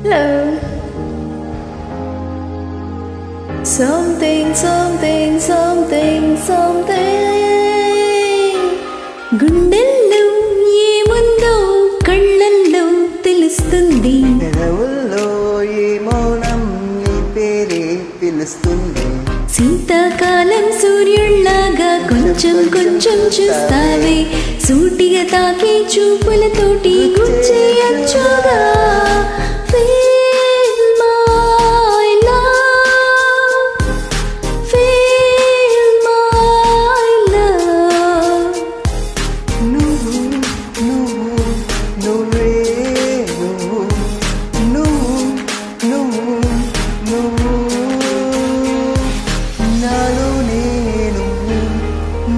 Love. Something, something, something, something. గుండెల్లో ఏముందో కళ్ళల్లో తెలుస్తుంది. పెదవుల్లో ఏ మౌనం నీ పేరే పిలుస్తుంది. శీతాకాలం సూర్యుళ్లాగా కొంచెం కొంచెం చూస్తావే. సూటిగా తాకే చూపులతోటి గుచ్చేయచ్చుగా.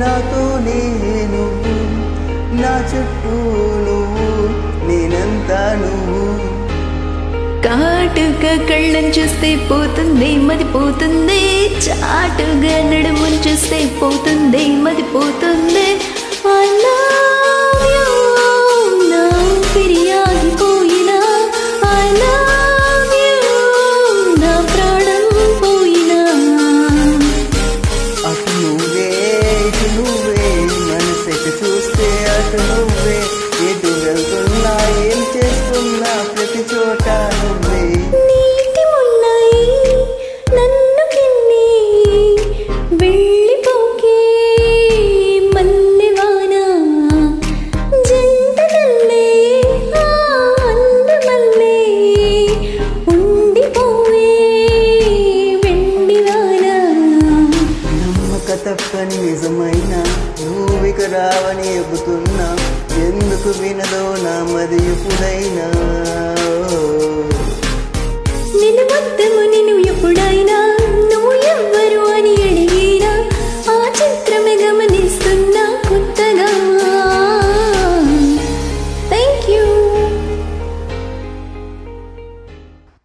నాతో నేను నా చుట్టూ నువ్వు నేనంతా నువ్వు. కాటుగా కళ్ళని చూస్తే పోతుంది మదిపోతుంది. చాటుగా నడుమును చూస్తే పోతుంది మదిపోతుంది. I love you నా పిరియాగిపోయినా. I love you నా ప్రాణం పోయినా. అటు నువ్వే ఇటు నువ్వే మనసెటు చూస్తే అటు నువ్వే. ఎటు వెళ్తున్నా ఏం చేస్తున్నా ప్రతి చోట నువ్వే. నీటి మున్నాయి నన్ను కిన్ని వెళ్ళిపోకే మల్లెవాన. జంటనల్లే అందమల్లే ఉండిపోవే వెండివాన. నమ్మక తప్పని నిజమైన నువ్విక రావని చెబుతున్నా. ఎందుకు వినదో నా మది ఎప్పుడైనా.